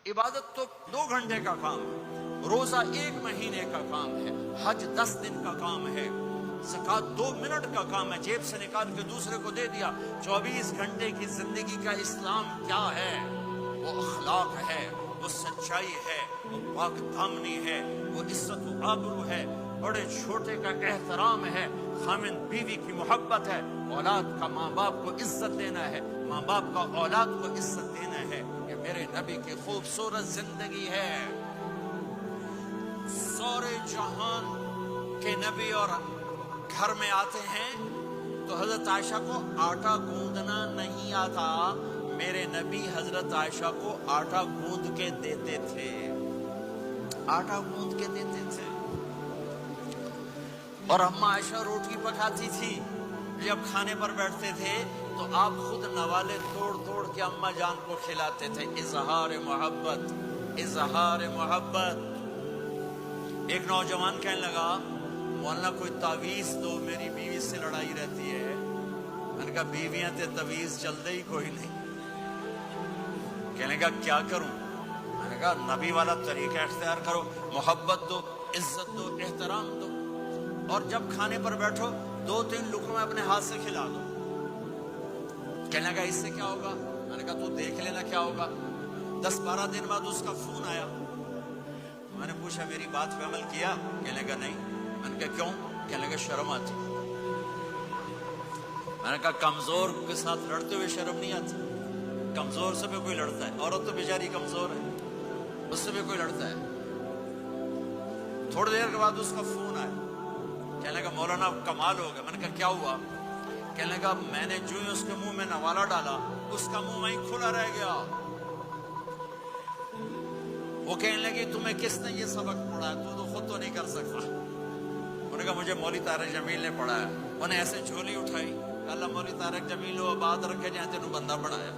عبادت تو 2 گھنٹے کا کام ہے، روزہ 1 مہینے کا کام ہے، حج 10 دن کا کام ہے، زکوٰۃ 2 منٹ کا کام ہے، جیب سے نکال کے دوسرے کو دے دیا۔ 24 گھنٹے کی زندگی کا اسلام کیا ہے؟ وہ اخلاق ہے، وہ سچائی ہے، وہ پاک دامنی ہے، وہ عزت و آبرو ہے، بڑے چھوٹے کا احترام ہے، خامن بیوی کی محبت ہے، اولاد کا ماں باپ کو عزت دینا ہے، ماں باپ کا اولاد کو عزت دینا ہے۔ یہ میرے نبی کی خوبصورت زندگی ہے۔ سورے جہان کے نبی اور گھر میں آتے ہیں تو حضرت عائشہ کو آٹا گوندنا نہیں آتا، میرے نبی حضرت عائشہ کو آٹا گوند کے دیتے تھے، آٹا گوند کے دیتے تھے۔ اور اماں عائشہ روٹی پکاتی تھی، جب کھانے پر بیٹھتے تھے تو آپ خود نوالے توڑ توڑ کے اماں جان کو کھلاتے تھے۔ اظہار محبت، اظہار محبت۔ ایک نوجوان کہنے لگا مولانا کوئی تعویذ دو، میری بیوی سے لڑائی رہتی ہے۔ میں نے کہا بیویاں تے تعویذ چلتے ہی کوئی نہیں۔ کہنے لگا کیا کروں؟ میں نے کہا نبی والا طریقہ اختیار کرو، محبت دو، عزت دو، احترام دو، اور جب کھانے پر بیٹھو 2-3 لقمے اپنے ہاتھ سے کھلا دو۔ کہنے لگا اس سے کیا ہوگا؟ میں نے کہا تو دیکھ لینا کیا ہوگا۔ 10-12 دن بعد اس کا فون آیا، میں نے پوچھا میری بات پہ عمل کیا؟ کہنے لگا نہیں۔ میں نے کہا کیوں؟ کہنے لگا شرم آتی۔ میں نے کہا کمزور کے ساتھ لڑتے ہوئے شرم نہیں آتی؟ کمزور سے بھی کوئی لڑتا ہے، عورت تو بیچاری کمزور ہے، اس سے بھی کوئی لڑتا ہے۔ تھوڑی دیر کے بعد اس کا فون آیا، کہنے لگا مولانا کمال ہو گیا۔ میں نے کہا کیا ہوا؟ کہنے لگا میں نے جو ہی اس کے منہ میں نوالا ڈالا اس کا منہ وہیں کھلا رہ گیا۔ وہ کہنے لگی تمہیں کس نے یہ سبق پڑھایا؟ تو خود تو نہیں کر سکتا۔ انہوں نے کہا مجھے مولوی طارق جمیل نے پڑھایا۔ انہیں ایسے جھولی اٹھائی، اللہ مولوی طارق جمیل ہو آباد رکھے جہاں تینوں بندہ بنایا۔